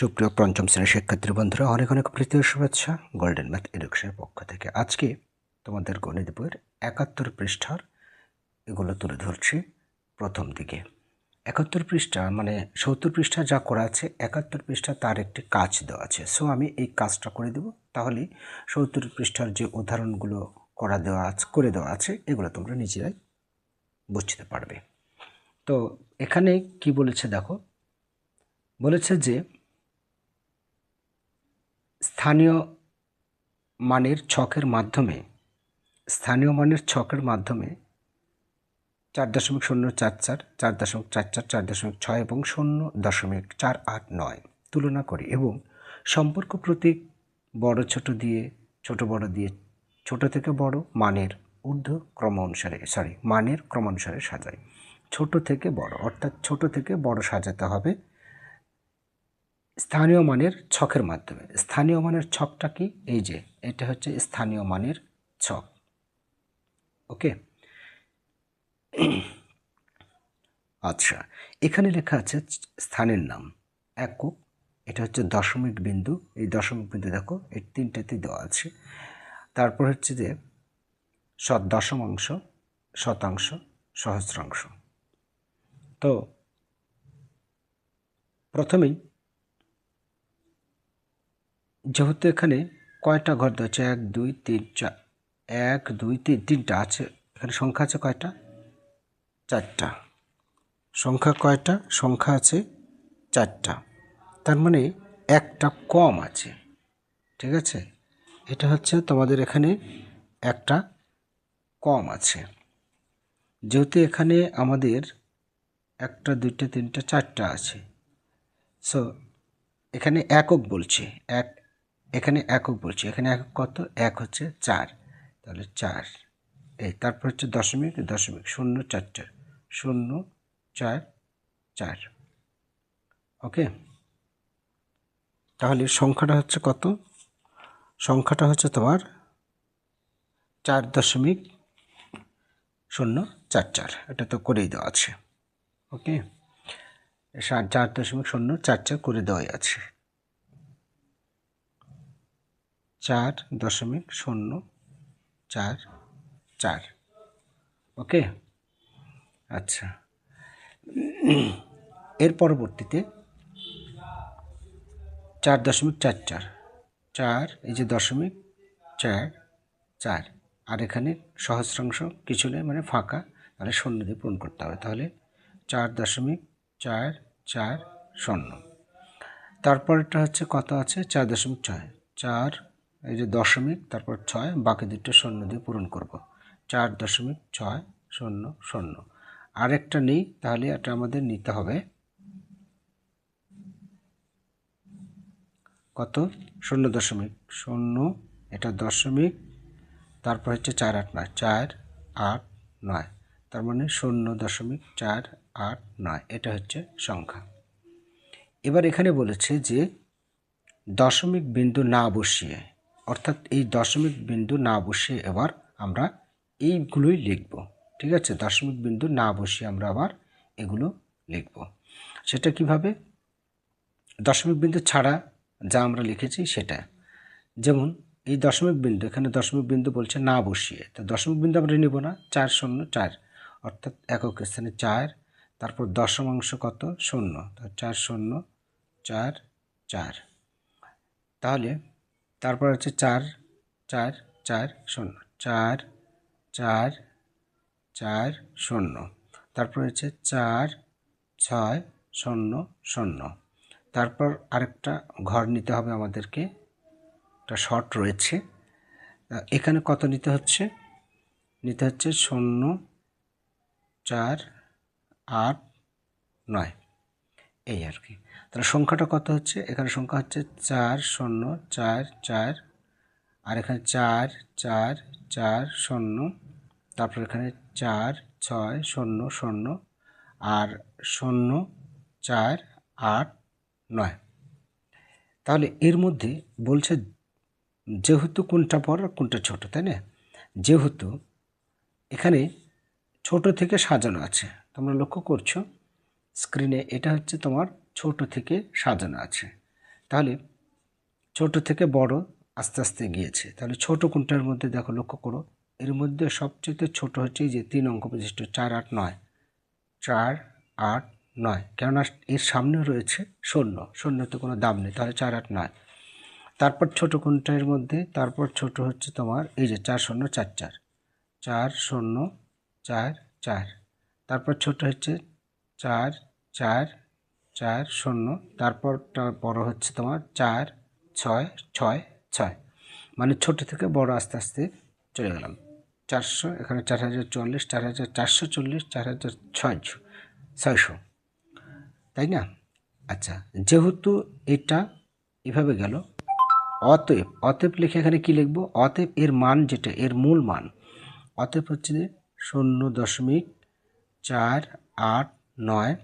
সুপ্রিয় পঞ্চম শ্রেণীর শিক্ষার্থী বন্ধুরা, অনেক অনেক প্রীতি ও শুভেচ্ছা গোল্ডেন ম্যাথ এডুকেশনের পক্ষ থেকে। আজকে তোমাদের গণিত বইয়ের 71 পৃষ্ঠার এগুলো তুলে ধরছি। প্রথম দিকে 71 পৃষ্ঠা মানে 70 পৃষ্ঠা যা করা আছে, 71 পৃষ্ঠা তার একটি কাজ দেওয়া আছে। সো আমি এই কাজটা করে দেব, তাহলে 70 পৃষ্ঠার যে উদাহরণগুলো করে দেওয়া আছে এগুলো তোমরা নিজেরাই বুঝতে পারবে। তো এখানে কি বলেছে দেখো, বলেছে যে স্থানীয় মানের ছকের মাধ্যমে 4.044, 4.44, 4.6 এবং 0.489 তুলনা করি এবং সম্পর্ক প্রতীক বড় ছোট দিয়ে ছোট থেকে বড় মানের ক্রমানুসারে সাজাই। ছোট থেকে বড় অর্থাৎ ছোট থেকে বড় সাজাতে হবে স্থানীয় মানের ছকের মাধ্যমে। স্থানীয় মানের ছকটা কি? এই যে এটা হচ্ছে স্থানীয় মানের ছক। ওকে, আচ্ছা, এখানে লেখা আছে স্থানের নাম একক, এটা হচ্ছে দশমিক বিন্দু। এই দশমিক বিন্দু দেখো এই তিনটাতে দেওয়া আছে। তারপর হচ্ছে যে দশমাংশ, শতাংশ, সহস্রাংশ। তো প্রথমেই যেহেতু এখানে কয়টা ঘর দেওয়া আছে, 1 2 3 4, 1 2 3 তিনটা আছে। এখানে সংখ্যা আছে কয়টা? 4টা। সংখ্যা কয়টা? সংখ্যা আছে 4টা। তার মানে একটা কম আছে, ঠিক আছে? এটা হচ্ছে তোমাদের এখানে একটা কম আছে। যেহেতু এখানে আমাদের 1টা 2টা 3টা 4টা আছে, সো এখানে একক বলছে, এখানে একক কত? 1 হচ্ছে 4, তাহলে 4। এই তারপর হচ্ছে দশমিক 0 4 0 4 4। ওকে, তাহলে সংখ্যাটা হচ্ছে কত? সংখ্যাটা হচ্ছে তোমার 4.044। এটা তো করেই দেওয়া আছে। ওকে, 4.044 করে দেওয়াই আছে। 4.044। ওকে, আচ্ছা, এর পরবর্তীতে 4.44, এই যে 0.44, আর এখানে সহস্রাংশ কিছু নেই মানে ফাঁকা, তাহলে 0 দিয়ে পূরণ করতে হবে। তাহলে 4.440। তারপরটা হচ্ছে কত আছে? 4.6, 4 এই যে দশমিক তারপর 6, বাকি দুটো 0 দিয়ে পূরণ করব। 4.600। আরেকটা নেই, তাহলে এটা আমাদের নিতে হবে কত? 0.0, এটা দশমিক, তারপর হচ্ছে 489, 489, তার মানে 0.489, এটা হচ্ছে সংখ্যা। এবার এখানে বলেছে যে দশমিক বিন্দু না বসিয়ে, অর্থাৎ এই দশমিক বিন্দু না বসিয়ে এবার আমরা এইগুলোই লিখব। ঠিক আছে, দশমিক বিন্দু না বসিয়ে আমরা আবার এগুলো লিখব। সেটা কিভাবে? দশমিক বিন্দু ছাড়া যা আমরা লিখেছি সেটা, যেমন এই দশমিক বিন্দু, এখানে দশমিক বিন্দু বলছে না বসিয়ে, তো দশমিক বিন্দু আমরা নিব না। 404, অর্থাৎ একক স্থানে 4, তারপর দশমাংশ কত? 0, 4044। তাহলে তারপর হচ্ছে 4440, 4440, তারপর হচ্ছে 4600। তারপর আরেকটা ঘর নিতে হবে আমাদেরকে, একটা শর্ট রয়েছে। এখানে কত নিতে হচ্ছে? 0.489, এই আর কি। তাহলে সংখ্যাটা কত হচ্ছে? এখানে সংখ্যা হচ্ছে 4044, আর এখানে 4440, তারপর এখানে 4600 আর 0489। তাহলে এর মধ্যে বলছে যেহেতু কোনটা বড় আর কোনটা ছোট, তাই না? যেহেতু এখানে ছোট থেকে সাজানো আছে, তোমরা লক্ষ্য করছো স্ক্রিনে, এটা হচ্ছে তোমার ছোট থেকে সাজানো আছে। তাহলে ছোট থেকে বড় আস্তে আস্তে গিয়েছে। তাহলে ছোট কোনটার মধ্যে দেখো, লক্ষ্য করো, এর মধ্যে সবচেয়ে ছোট হচ্ছে এই যে 3 অঙ্ক বিশিষ্ট 4, 8, 9, 4, 8, 9, কেননা এর সামনে রয়েছে শূন্য, শূন্যতে কোনো দাম নেই, তাহলে 4, 8, 9। তারপর ছোট কোনটা এর মধ্যে, তারপর ছোট হচ্ছে তোমার এই যে 4, 0, 4, 4, 4, 0, 4, 4। তারপর ছোট হচ্ছে 4, 4, 4, 0। তারপরটা বড় হচ্ছে তোমার 4, 6, 6, 6। মানে ছোট থেকে বড় আস্তে আস্তে চলে গেলাম। 400, এখানে 4040, 4440, 4600, তাই না? আচ্ছা, যেহেতু এটা এভাবে গেল, অতএব, অতএব লিখে এখানে কি লিখব? অতএব এর মান যেটা, এর মূল মান, অতএব হচ্ছে যে 0.489,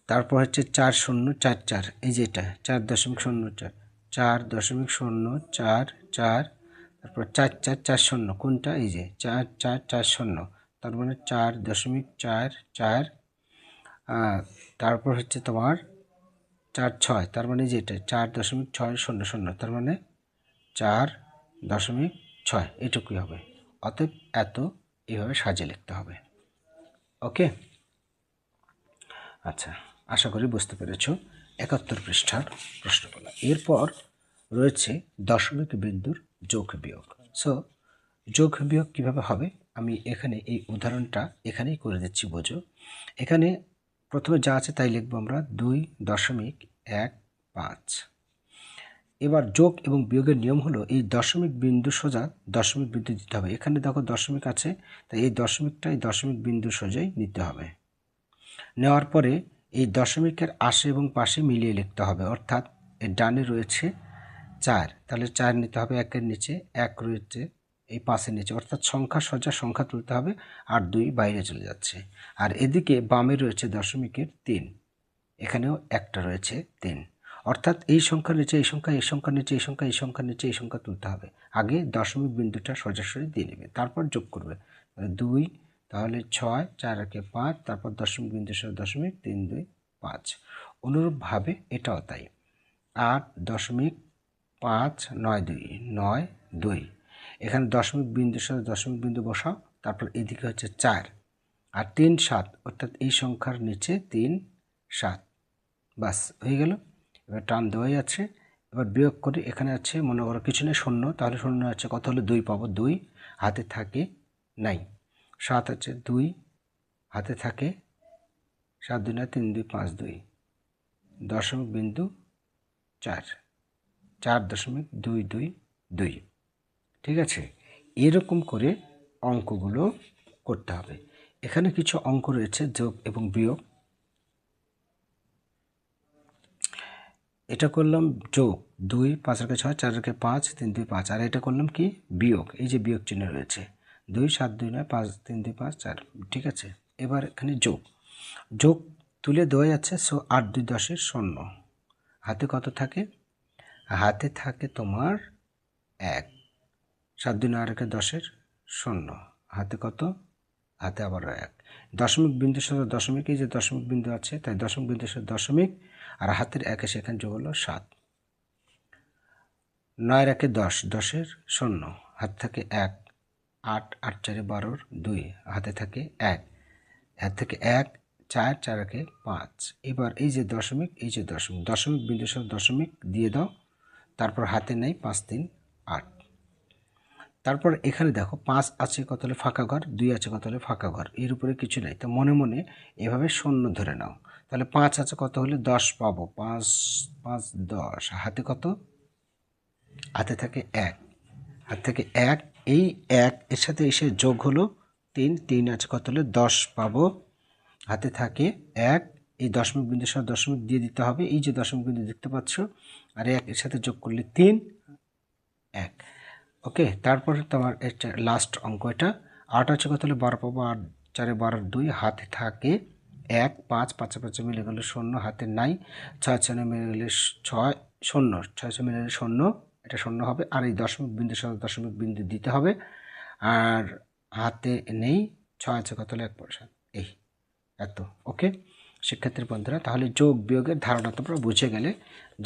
তারপর হচ্ছে 4044, এই যেটা 4.04, 4.044, তারপর 4440, কোনটা? এই যে 4440, তার মানে 4.44, তারপর হচ্ছে তোমার 46, তার মানে যেটা 4.600, তার মানে 4.6, এটুকুই হবে। অতএব এত এইভাবে সাজিয়ে লিখতে হবে। ওকে, আচ্ছা, আশা করি বুঝতে পেরেছ 71 পৃষ্ঠার প্রশ্নগুলো। এরপর রয়েছে দশমিক বিন্দুর যোগ বিয়োগ। সো যোগ বিয়োগ কীভাবে হবে আমি এখানে এই উদাহরণটা এখানেই করে দিচ্ছি, বোঝো। এখানে প্রথমে যা আছে তাই লিখবো আমরা, 2.15। এবার যোগ এবং বিয়োগের নিয়ম হলো এই দশমিক বিন্দু সোজা দশমিক বিন্দু দিতে হবে। এখানে দেখো দশমিক আছে, তাই এই দশমিকটা এই দশমিক বিন্দু সোজাই নিতে হবে। নেওয়ার পরে এই দশমিকের আশে এবং পাশে মিলিয়ে লিখতে হবে, অর্থাৎ এর ডানে রয়েছে 4, তাহলে 4 নিতে হবে, 1-এর নিচে 1 রয়েছে এই 5-এর নিচে, অর্থাৎ সংখ্যা সোজা সংখ্যা তুলতে হবে, আর 2 বাইরে চলে যাচ্ছে। আর এদিকে বামে রয়েছে দশমিকের 3, এখানেও একটা রয়েছে 3, অর্থাৎ এই সংখ্যার নিচে এই সংখ্যা, এই সংখ্যার নিচে এই সংখ্যা, এই সংখ্যার নিচে এই সংখ্যা তুলতে হবে। আগে দশমিক বিন্দুটা সোজাসুজি দিয়ে নেবে, তারপর যোগ করবে। 2, তাহলে 6, 4 5, তারপর দশমিক বিন্দুর সাথে দশমিক, 3, 2, 5। অনুরূপভাবে এটাও তাই, 8.592, এখানে দশমিক বিন্দুর সাথে দশমিক বিন্দু বসাও, তারপর এদিকে হচ্ছে 4, আর 3, 7, অর্থাৎ এই সংখ্যার নিচে 3, 7, বাস হয়ে গেল। এবার টান দেওয়াই আছে, এবার বিয়োগ করে এখানে আছে মনে করো কিছু নেই, 0, তাহলে 0 আছে কত হলে 2 পাবো, 2 হাতে থাকে নাই। 7 আছে 2 হাতে থাকে, 7 2 না 3 2 5 2, দশমিক বিন্দু 4, 4.222। ঠিক আছে, এরকম করে অঙ্কগুলো করতে হবে। এখানে কিছু অঙ্ক রয়েছে যোগ এবং বিয়োগ। এটা করলাম যোগ, 2 5 6, 4 5, 3 2 5, আর এটা করলাম কি বিয়োগ, এই যে বিয়োগ চিহ্ন রয়েছে, 2 7 2 9 5 3 2 5 4। ঠিক আছে, এবার এখানে যোগ, যোগ তুলে দেওয়া যাচ্ছে। সো 8 2 10 0, হাতে কত থাকে? হাতে থাকে তোমার 1, 7 2 9 10 0, হাতে কত? হাতে আবার 1। দশমিক বিন্দুর সাথে দশমিক, এই যে দশমিক বিন্দু আছে, তাই দশমিক বিন্দুর সাথে দশমিক, আর হাতের 1 সেখানে যোগ হলো 7। 9 1 10, 10 0, হাতে থাকে 1। 8 8 4 12, 2, হাতে থাকে 1, হাত থেকে 1, 4 4 5। এবার এই যে দশমিক, এই যে দশমিক, দশমিক বিন্দুর সাথে দশমিক দিয়ে দাও, তারপর হাতে নেই 5 3 8। তারপর এখানে দেখো 5 আছে কত হলে ফাঁকা ঘর, 2 আছে কত হলে ফাঁকা ঘর, এর উপরে কিছু নাই, তো মনে মনে এভাবে 0 ধরে নাও। তাহলে 5 আছে কত হলে 10 পাবো, 5 5 10, হাতে কত? হাতে থাকে 1, হাত থেকে 1, এই 1 এর সাথে এসে যোগ হলো 3, 3 আছে কত হলে 10 পাবো, হাতে থাকে 1, এই দশমিক বিন্দুর সাথে দশমিক দিয়ে দিতে হবে, এই যে দশমিক বিন্দু দেখতে পাচ্ছ, আর 1 এর সাথে যোগ করলে 3 1। ওকে, তারপরে তোমার এটা লাস্ট অঙ্ক, এটা 8 আছে কত হলে 12 পাবো, 8 4 12 2, হাতে থাকে 1, 5 5 5 মিলে গেলে 0, হাতে নাই, 6 6 মিলে গেলে 6 0, 6 6 মিলে গেলে 0, এটা 0 হবে। আর এই দশমিক বিন্দুর সাথে দশমিক বিন্দু দিতে হবে, আর হাতে নেই, 6 আছে কত হলে 1 পয়সা, এই এত। ওকে, শিক্ষার্থী বন্ধুরা, তাহলে যোগ বিয়োগের ধারণা তোমরা বুঝে গেলে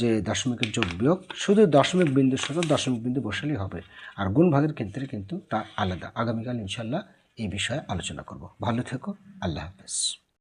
যে দশমিকের যোগ বিয়োগ শুধু দশমিক বিন্দুর সাথে দশমিক বিন্দু বসালেই হবে, আর গুণ ভাগের ক্ষেত্রে কিন্তু তা আলাদা। আগামীকাল ইনশাল্লাহ এই বিষয়ে আলোচনা করব। ভালো থেকো, আল্লাহ হাফেজ।